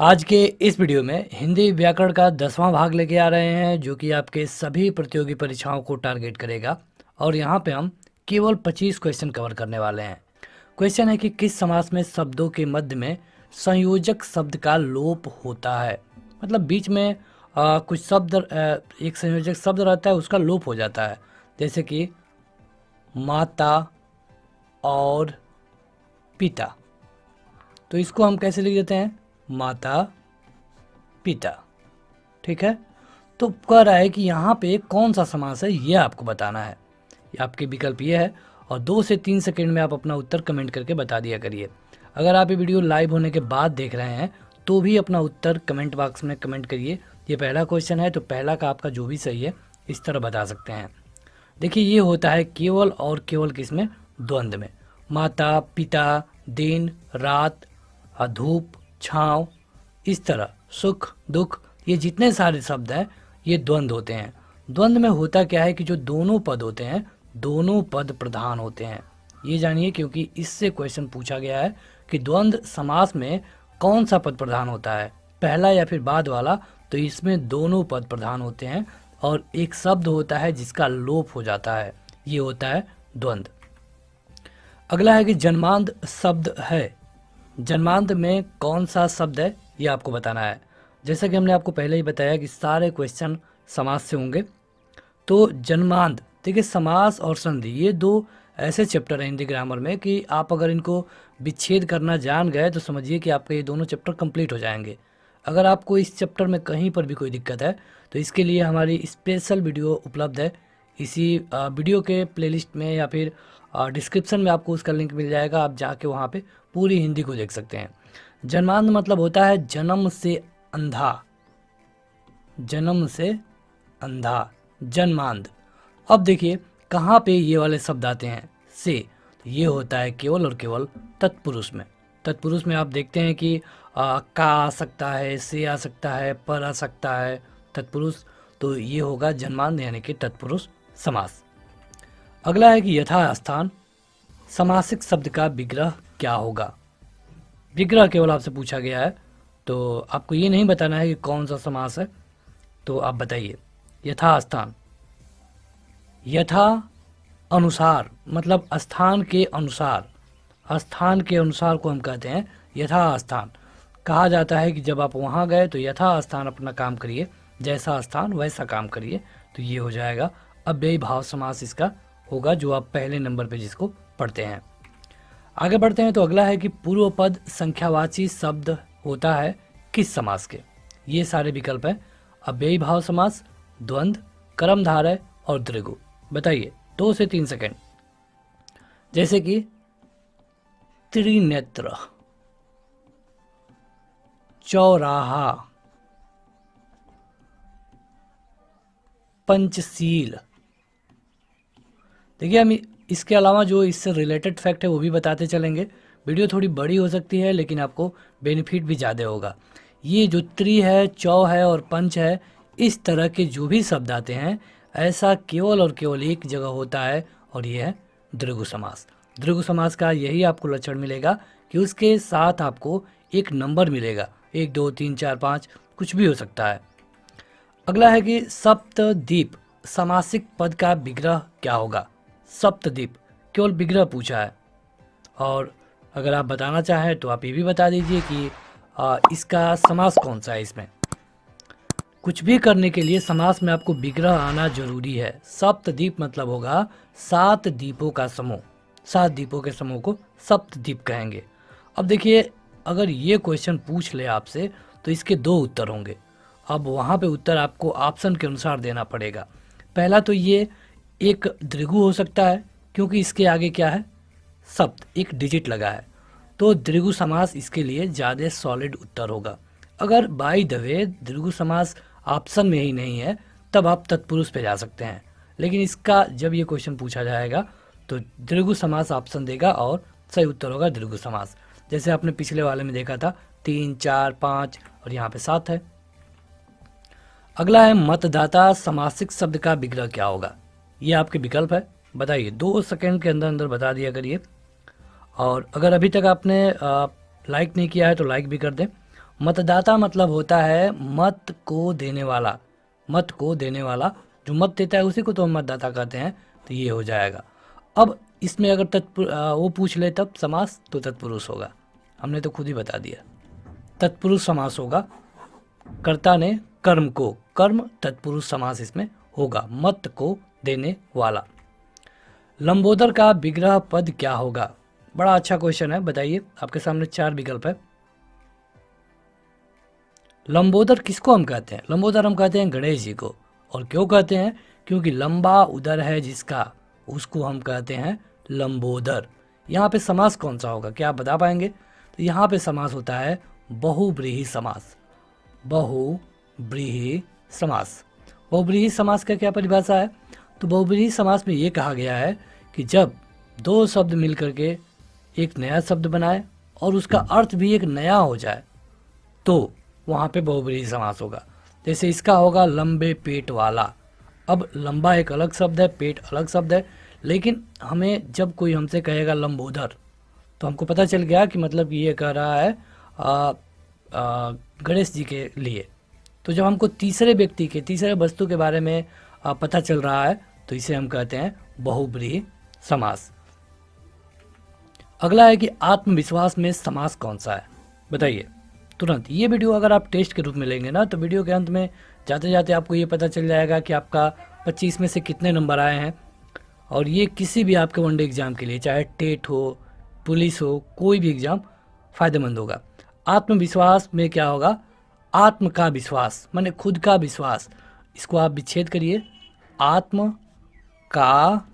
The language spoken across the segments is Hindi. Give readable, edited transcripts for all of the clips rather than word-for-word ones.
आज के इस वीडियो में हिंदी व्याकरण का 10वां भाग लेके आ रहे हैं जो कि आपके सभी प्रतियोगी परीक्षाओं को टारगेट करेगा। और यहाँ पे हम केवल 25 क्वेश्चन कवर करने वाले हैं। क्वेश्चन है कि किस समास में शब्दों के मध्य में संयोजक शब्द का लोप होता है। मतलब बीच में कुछ शब्द एक संयोजक शब्द रहता है, उसका लोप हो जाता है। जैसे कि माता और पिता, तो इसको हम कैसे लिख देते हैं, माता पिता। ठीक है, तो कह रहा है कि यहाँ पे कौन सा समास है ये आपको बताना है। आपके विकल्प ये है और 2 से 3 सेकंड में आप अपना उत्तर कमेंट करके बता दिया करिए। अगर आप ये वीडियो लाइव होने के बाद देख रहे हैं तो भी अपना उत्तर कमेंट बॉक्स में कमेंट करिए। ये पहला क्वेश्चन है तो पहला का आपका जो भी सही है इस तरह बता सकते हैं। देखिए ये होता है केवल और केवल किसमें, द्वंद्व में। माता पिता, दिन रात, धूप छाँव, इस तरह सुख दुख, ये जितने सारे शब्द हैं ये द्वंद्व होते हैं। द्वंद्व में होता क्या है कि जो दोनों पद होते हैं दोनों पद प्रधान होते हैं। ये जानिए क्योंकि इससे क्वेश्चन पूछा गया है कि द्वंद्व समास में कौन सा पद प्रधान होता है, पहला या फिर बाद वाला। तो इसमें दोनों पद प्रधान होते हैं और एक शब्द होता है जिसका लोप हो जाता है, ये होता है द्वंद्व। अगला है कि जन्मांध शब्द है। जन्मांध में कौन सा शब्द है ये आपको बताना है। जैसा कि हमने आपको पहले ही बताया कि सारे क्वेश्चन समास से होंगे। तो जन्मांध, देखिए समास और संधि ये दो ऐसे चैप्टर हैं हिंदी ग्रामर में कि आप अगर इनको विच्छेद करना जान गए तो समझिए कि आपके ये दोनों चैप्टर कंप्लीट हो जाएंगे। अगर आपको इस चैप्टर में कहीं पर भी कोई दिक्कत है तो इसके लिए हमारी स्पेशल वीडियो उपलब्ध है। इसी वीडियो के प्लेलिस्ट में या फिर डिस्क्रिप्शन में आपको उसका लिंक मिल जाएगा, आप जाके वहाँ पे पूरी हिंदी को देख सकते हैं। जन्मांध मतलब होता है जन्म से अंधा, जन्म से अंधा, जन्मांध। अब देखिए कहाँ पे ये वाले शब्द आते हैं, से, तो ये होता है केवल और केवल तत्पुरुष में। तत्पुरुष में आप देखते हैं कि का आ सकता है, से आ सकता है, पर आ सकता है, तत्पुरुष। तो ये होगा जन्मांध यानी कि तत्पुरुष समास। अगला है कि यथास्थान समासिक शब्द का विग्रह क्या होगा। विग्रह केवल आपसे पूछा गया है तो आपको ये नहीं बताना है कि कौन सा समास है, तो आप बताइए। यथास्थान, यथा अनुसार मतलब स्थान के अनुसार, स्थान के अनुसार को हम कहते हैं यथास्थान। कहा जाता है कि जब आप वहाँ गए तो यथास्थान अपना काम करिए, जैसा स्थान वैसा काम करिए। तो ये हो जाएगा अव्ययी भाव समास इसका होगा, जो आप पहले नंबर पे जिसको पढ़ते हैं। आगे बढ़ते हैं तो अगला है कि पूर्व पद संख्यावाची शब्द होता है किस समास के। ये सारे विकल्प हैं, अव्ययी भाव समास, द्वंद्व, कर्मधारय और द्विगु। बताइए 2 से 3 सेकंड। जैसे कि त्रिनेत्र, चौराहा, पंचशील। देखिए हम इसके अलावा जो इससे रिलेटेड फैक्ट है वो भी बताते चलेंगे। वीडियो थोड़ी बड़ी हो सकती है लेकिन आपको बेनिफिट भी ज़्यादा होगा। ये जो त्रि है, चौ है और पंच है, इस तरह के जो भी शब्द आते हैं ऐसा केवल और केवल एक जगह होता है और ये है द्विगु समास। द्विगु समास का यही आपको लक्षण मिलेगा कि उसके साथ आपको एक नंबर मिलेगा, 1 2 3 4 5 कुछ भी हो सकता है। अगला है कि सप्तद्वीप समासिक पद का विग्रह क्या होगा। सप्तद्वीप केवल विग्रह पूछा है और अगर आप बताना चाहें तो आप ये भी बता दीजिए कि इसका समास कौन सा है। इसमें कुछ भी करने के लिए समास में आपको विग्रह आना जरूरी है। सप्तद्वीप मतलब होगा 7 द्वीपों का समूह, 7 द्वीपों के समूह को सप्तद्वीप कहेंगे। अब देखिए अगर ये क्वेश्चन पूछ ले आपसे तो इसके 2 उत्तर होंगे। अब वहाँ पे उत्तर आपको ऑप्शन के अनुसार देना पड़ेगा। पहला तो ये एक द्विगु हो सकता है क्योंकि इसके आगे क्या है, सप्त, एक डिजिट लगा है, तो द्विगु समास इसके लिए ज़्यादा सॉलिड उत्तर होगा। अगर बाय द वे द्विगु समास ऑप्शन में ही नहीं है तब आप तत्पुरुष पे जा सकते हैं, लेकिन इसका जब ये क्वेश्चन पूछा जाएगा तो द्विगु समास ऑप्शन देगा और सही उत्तर होगा द्विगु समास। जैसे आपने पिछले वाले में देखा था 3 4 5 और यहाँ पे 7 है। अगला है मतदाता समासिक शब्द का विग्रह क्या होगा। ये आपके विकल्प है, बताइए 2 सेकंड के अंदर अंदर बता दिया करिए। और अगर अभी तक आपने लाइक नहीं किया है तो लाइक भी कर दें। मतदाता मतलब होता है मत को देने वाला, मत को देने वाला, जो मत देता है उसी को तो हम मतदाता कहते हैं, तो ये हो जाएगा। अब इसमें अगर वो पूछ ले तब समास, तो तत्पुरुष होगा, हमने तो खुद ही बता दिया, तत्पुरुष समास होगा। कर्ता ने कर्म को, कर्म तत्पुरुष समास इसमें होगा, मत को देने वाला। लंबोदर का विग्रह पद क्या होगा? बड़ा अच्छा क्वेश्चन है, बताइए। आपके सामने 4 विकल्प है। लंबोदर किसको हम कहते हैं? लंबोदर हम कहते हैं गणेश जी को। और क्यों कहते हैं? क्योंकि लंबा उदर है जिसका, उसको हम कहते हैं लंबोदर। यहाँ पे समास कौन सा होगा, क्या आप बता पाएंगे? तो यहाँ पे समास होता है बहुव्रीहि समास, बहुव्रीहि समास। बहुव्रीहि समास का क्या परिभाषा है? तो बहुव्रीहि समास में ये कहा गया है कि जब 2 शब्द मिल करके एक नया शब्द बनाए और उसका अर्थ भी एक नया हो जाए, तो वहाँ पे बहुव्रीहि समास होगा। जैसे इसका होगा लंबे पेट वाला। अब लंबा एक अलग शब्द है, पेट अलग शब्द है, लेकिन हमें जब कोई हमसे कहेगा लंबोदर, तो हमको पता चल गया कि मतलब ये कह रहा है गणेश जी के लिए। तो जब हमको तीसरे व्यक्ति के, तीसरे वस्तु के बारे में पता चल रहा है, तो इसे हम कहते हैं बहुव्रीहि समास। अगला है कि आत्मविश्वास में समास कौन सा है? बताइए तुरंत। ये वीडियो अगर आप टेस्ट के रूप में लेंगे ना, तो वीडियो के अंत में जाते जाते आपको ये पता चल जाएगा कि आपका 25 में से कितने नंबर आए हैं। और ये किसी भी आपके वनडे एग्जाम के लिए, चाहे टेट हो, पुलिस हो, कोई भी एग्जाम फ़ायदेमंद होगा। आत्मविश्वास में क्या होगा? आत्म का विश्वास, माने खुद का विश्वास। इसको आप विच्छेद करिए, आत्म का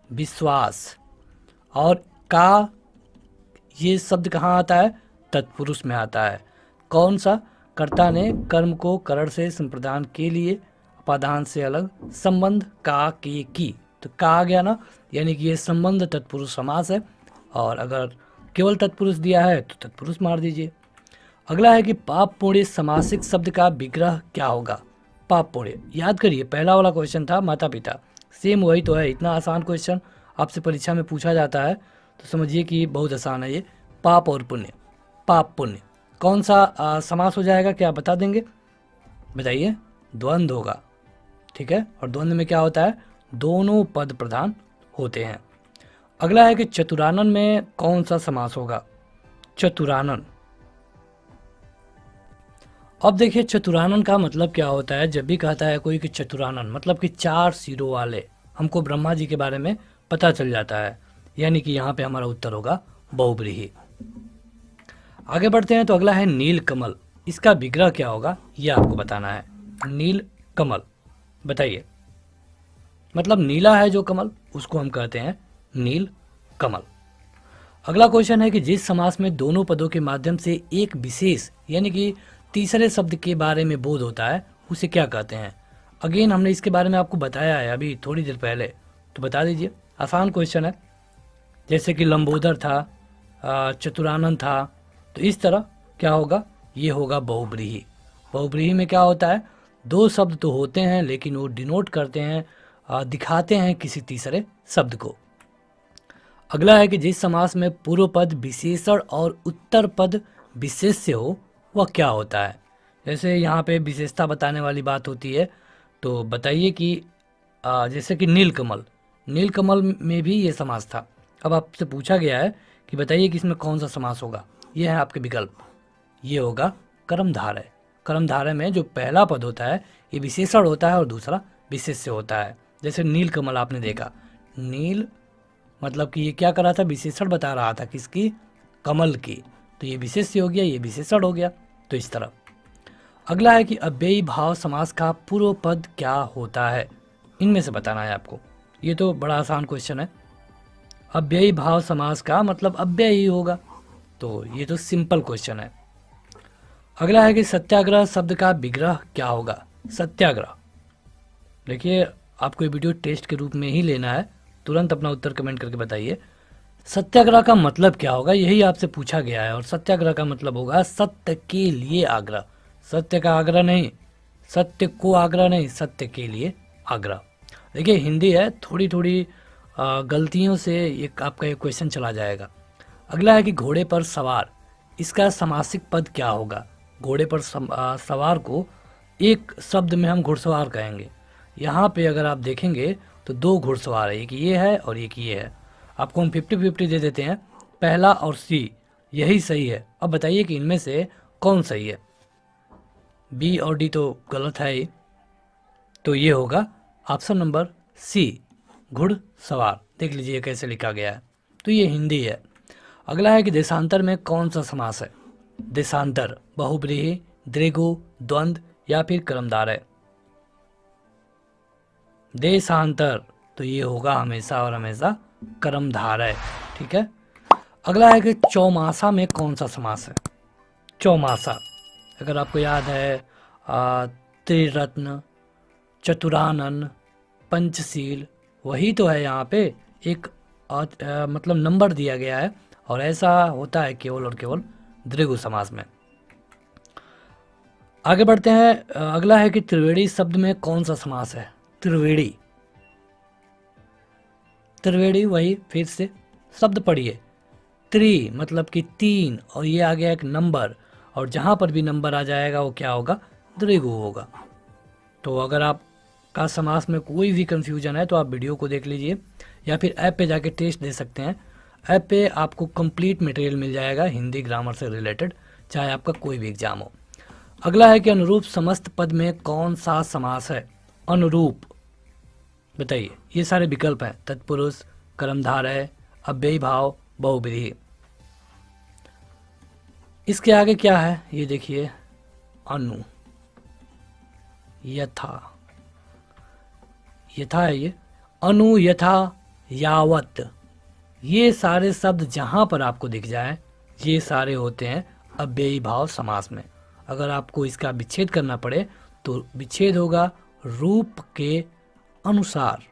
विश्वास। और का ये शब्द कहाँ आता है? तत्पुरुष में आता है। कौन सा? कर्ता ने कर्म को करण से संप्रदान के लिए अपादान से अलग संबंध का के की, तो का आ गया ना, यानी कि ये संबंध तत्पुरुष समास है। और अगर केवल तत्पुरुष दिया है तो तत्पुरुष मार दीजिए। अगला है कि पाप पुण्य समासिक शब्द का विग्रह क्या होगा? पाप पुण्य, याद करिए पहला वाला क्वेश्चन था माता पिता, सेम वही तो है। इतना आसान क्वेश्चन आपसे परीक्षा में पूछा जाता है, तो समझिए कि बहुत आसान है ये। पाप और पुण्य, पाप पुण्य कौन सा समास हो जाएगा, क्या आप बता देंगे? बताइए। द्वंद्व होगा, ठीक है। और द्वंद्व में क्या होता है? दोनों पद प्रधान होते हैं। अगला है कि चतुरानन में कौन सा समास होगा? चतुरानन। अब देखिए चतुरानन का मतलब क्या होता है। जब भी कहता है कोई कि चतुरानन, मतलब कि 4 सिरों वाले, हमको ब्रह्मा जी के बारे में पता चल जाता है, यानी कि यहाँ पे हमारा उत्तर होगा बहुव्रीहि। आगे बढ़ते हैं, तो अगला है नील कमल। इसका विग्रह क्या होगा, ये आपको बताना है। नील कमल, बताइए। मतलब नीला है जो कमल, उसको हम कहते हैं नील कमल। अगला क्वेश्चन है कि जिस समास में दोनों पदों के माध्यम से एक विशेष, यानी कि तीसरे शब्द के बारे में बोध होता है, उसे क्या कहते हैं? अगेन हमने इसके बारे में आपको बताया है अभी थोड़ी देर पहले, तो बता दीजिए। आसान क्वेश्चन है, जैसे कि लंबोदर था, चतुरानन था, तो इस तरह क्या होगा? ये होगा बहुव्रीहि। बहुव्रीहि में क्या होता है? 2 शब्द तो होते हैं, लेकिन वो डिनोट करते हैं, दिखाते हैं किसी तीसरे शब्द को। अगला है कि जिस समास में पूर्व पद विशेषण और उत्तर पद विशेष्य हो, वह क्या होता है? जैसे यहाँ पे विशेषता बताने वाली बात होती है, तो बताइए कि जैसे कि नीलकमल, नीलकमल में भी ये समास था। अब आपसे पूछा गया है कि बताइए कि इसमें कौन सा समास होगा। ये है आपके विकल्प, ये होगा कर्मधारय। कर्मधारय में जो पहला पद होता है ये विशेषण होता है और दूसरा विशेष्य होता है। जैसे नीलकमल आपने देखा, नील मतलब कि ये क्या कर रहा था? विशेषण बता रहा था, किसकी? कमल की। तो ये विशेष्य हो गया, ये विशेषण हो गया, तो इस तरह। अगला है कि अव्ययी भाव समास का पूर्व पद क्या होता है? इनमें से बताना है आपको। ये तो बड़ा आसान क्वेश्चन है। अव्ययी भाव समास का मतलब अव्ययी होगा, तो ये तो सिंपल क्वेश्चन है। अगला है कि सत्याग्रह शब्द का विग्रह क्या होगा? सत्याग्रह, देखिए आपको ये वीडियो टेस्ट के रूप में ही लेना है, तुरंत अपना उत्तर कमेंट करके बताइए। सत्याग्रह का मतलब क्या होगा, यही आपसे पूछा गया है। और सत्याग्रह का मतलब होगा सत्य के लिए आग्रह। सत्य का आग्रह नहीं, सत्य को आग्रह नहीं, सत्य के लिए आग्रह। देखिए हिंदी है, थोड़ी थोड़ी गलतियों से एक आपका एक क्वेश्चन चला जाएगा। अगला है कि घोड़े पर सवार, इसका समासिक पद क्या होगा? घोड़े पर सवार को एक शब्द में हम घुड़सवार कहेंगे। यहाँ पे अगर आप देखेंगे तो 2 घुड़सवार है, एक ये है और एक ये है। आपको हम 50-50 दे देते हैं, पहला और सी यही सही है। अब बताइए कि इनमें से कौन सही है। बी और डी तो गलत है ही, तो ये होगा ऑप्शन नंबर सी, घुड़सवार। देख लीजिए कैसे लिखा गया है, तो ये हिंदी है। अगला है कि देशांतर में कौन सा समास है। देशांतर बहुब्रीहि, द्विगु, द्वंद्व या फिर कर्मधारय। देशांतर तो ये होगा हमेशा और हमेशा कर्मधारय, ठीक है। अगला है कि चौमासा में कौन सा समास है। चौमासा, अगर आपको याद है त्रिरत्न, चतुरानन, पंचशील, वही तो है। यहाँ पे एक मतलब नंबर दिया गया है और ऐसा होता है केवल और केवल द्विगु समास में। आगे बढ़ते हैं। अगला है कि त्रिवेणी शब्द में कौन सा समास है। त्रिवेणी, त्रिवेणी वही फिर से शब्द पढ़िए। त्रि मतलब कि 3 और ये आ गया एक नंबर, और जहाँ पर भी नंबर आ जाएगा वो क्या होगा, द्विगु होगा। तो अगर आपका समास में कोई भी कंफ्यूजन है तो आप वीडियो को देख लीजिए या फिर ऐप पे जाके टेस्ट दे सकते हैं। ऐप पे आपको कंप्लीट मटेरियल मिल जाएगा हिंदी ग्रामर से रिलेटेड, चाहे आपका कोई भी एग्जाम हो। अगला है कि अनुरूप समस्त पद में कौन सा समास है। अनुरूप बताइए, ये सारे विकल्प हैं, तत्पुरुष, कर्मधारय, अव्ययी भाव, बहुब्रीहि। इसके आगे क्या है ये देखिए, अनु, यथा, यथा है ये, अनु, यथा, यावत, ये सारे शब्द जहां पर आपको दिख जाए ये सारे होते हैं अव्ययी भाव समास में। अगर आपको इसका विच्छेद करना पड़े तो विच्छेद होगा रूप के अनुसार।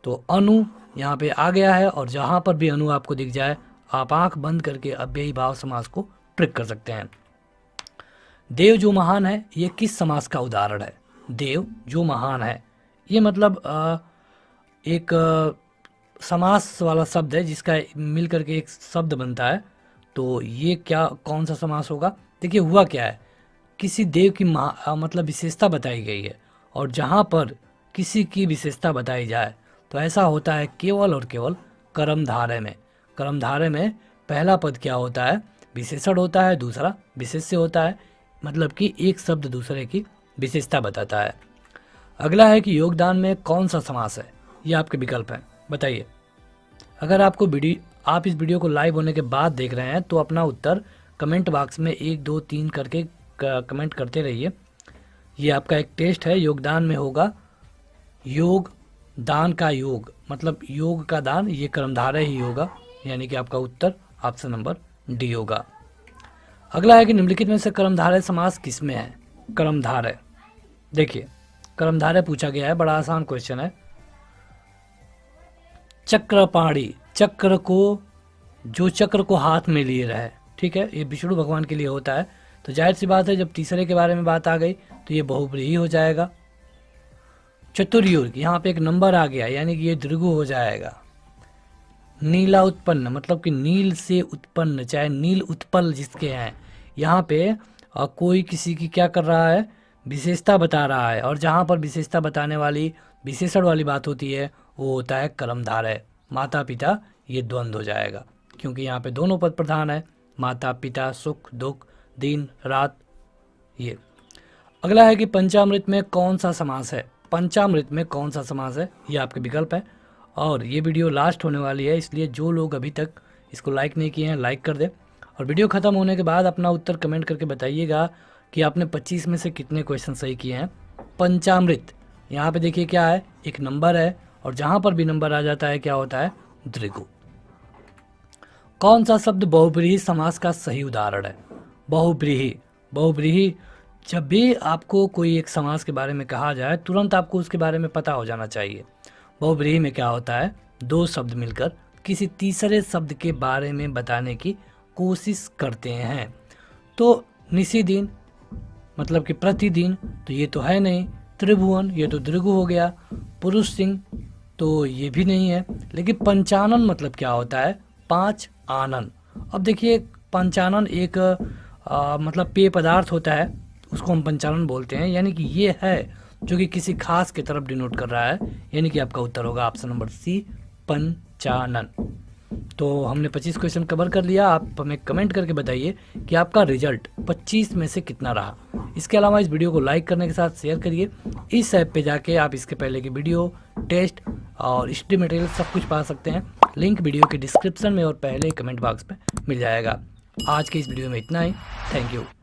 तो अनु यहाँ पे आ गया है, और जहां पर भी अनु आपको दिख जाए आप आंख बंद करके अव्ययी भाव समास को ट्रिक कर सकते हैं। देव जो महान है, ये किस समास का उदाहरण है। देव जो महान है, ये मतलब एक समास वाला शब्द है जिसका मिल करके एक शब्द बनता है। तो ये क्या कौन सा समास होगा। देखिए हुआ क्या है, किसी देव की मतलब विशेषता बताई गई है, और जहाँ पर किसी की विशेषता बताई जाए तो ऐसा होता है केवल और केवल कर्मधारय में। कर्मधारय में पहला पद क्या होता है, विशेषण होता है, दूसरा विशेष्य होता है, मतलब कि एक शब्द दूसरे की विशेषता बताता है। अगला है कि योगदान में कौन सा समास है। ये आपके विकल्प हैं, बताइए। अगर आपको आप इस वीडियो को लाइव होने के बाद देख रहे हैं तो अपना उत्तर कमेंट बॉक्स में 1 2 3 करके कमेंट करते रहिए। ये आपका एक टेस्ट है। योगदान में होगा योग, दान का योग, मतलब योग का दान, ये कर्मधारय ही होगा, यानी कि आपका उत्तर ऑप्शन नंबर डी होगा। अगला है कि निम्नलिखित में से कर्मधारय समास किसमें है। कर्मधारय, देखिए कर्मधारय पूछा गया है, बड़ा आसान क्वेश्चन है। चक्रपाणी, चक्र को, जो चक्र को हाथ में लिए रहे, ठीक है, ये विष्णु भगवान के लिए होता है। तो जाहिर सी बात है जब तीसरे के बारे में बात आ गई तो ये बहुब्रीहि हो जाएगा। चतुर्युग, यहाँ पे एक नंबर आ गया यानी कि ये द्विगु हो जाएगा। नीला उत्पन्न, मतलब कि नील से उत्पन्न, चाहे नील उत्पल जिसके हैं, यहाँ पे कोई किसी की क्या कर रहा है, विशेषता बता रहा है, और जहाँ पर विशेषता बताने वाली विशेषण वाली बात होती है वो होता है कर्मधारय। माता पिता ये द्वंद्व हो जाएगा, क्योंकि यहाँ पे दोनों पद प्रधान है, माता पिता, सुख दुख, दिन रात। ये अगला है कि पंचामृत में कौन सा समास है। पंचामृत में कौन सा समास है, ये आपके विकल्प है। और ये वीडियो लास्ट होने वाली है, इसलिए जो लोग अभी तक इसको लाइक नहीं किए हैं लाइक कर दे, और वीडियो ख़त्म होने के बाद अपना उत्तर कमेंट करके बताइएगा कि आपने 25 में से कितने क्वेश्चन सही किए हैं। पंचामृत, यहाँ पे देखिए क्या है, एक नंबर है, और जहाँ पर भी नंबर आ जाता है क्या होता है, द्विगु। कौन सा शब्द बहुब्रीहि समास का सही उदाहरण है। बहुब्रीहि, बहुब्रीहि जब भी आपको कोई एक समास के बारे में कहा जाए तुरंत आपको उसके बारे में पता हो जाना चाहिए। बहुब्रीहि में क्या होता है, 2 शब्द मिलकर किसी तीसरे शब्द के बारे में बताने की कोशिश करते हैं। तो निशिदिन मतलब कि प्रतिदिन, तो ये तो है नहीं। त्रिभुवन, ये तो द्विगु हो गया। पुरुष सिंह, तो ये भी नहीं है। लेकिन पंचानन मतलब क्या होता है, 5 आनन। अब देखिए पंचानन एक मतलब पेय पदार्थ होता है, उसको हम पंचानन बोलते हैं, यानी कि ये है जो कि किसी खास की तरफ डिनोट कर रहा है, यानी कि आपका उत्तर होगा ऑप्शन नंबर सी, पंचानन। तो हमने 25 क्वेश्चन कवर कर लिया। आप हमें कमेंट करके बताइए कि आपका रिजल्ट 25 में से कितना रहा। इसके अलावा इस वीडियो को लाइक करने के साथ शेयर करिए। इस ऐप पे जाके आप इसके पहले की वीडियो, टेस्ट और स्टडी मटेरियल सब कुछ पा सकते हैं। लिंक वीडियो के डिस्क्रिप्शन में और पहले कमेंट बॉक्स में मिल जाएगा। आज के इस वीडियो में इतना ही। Thank you.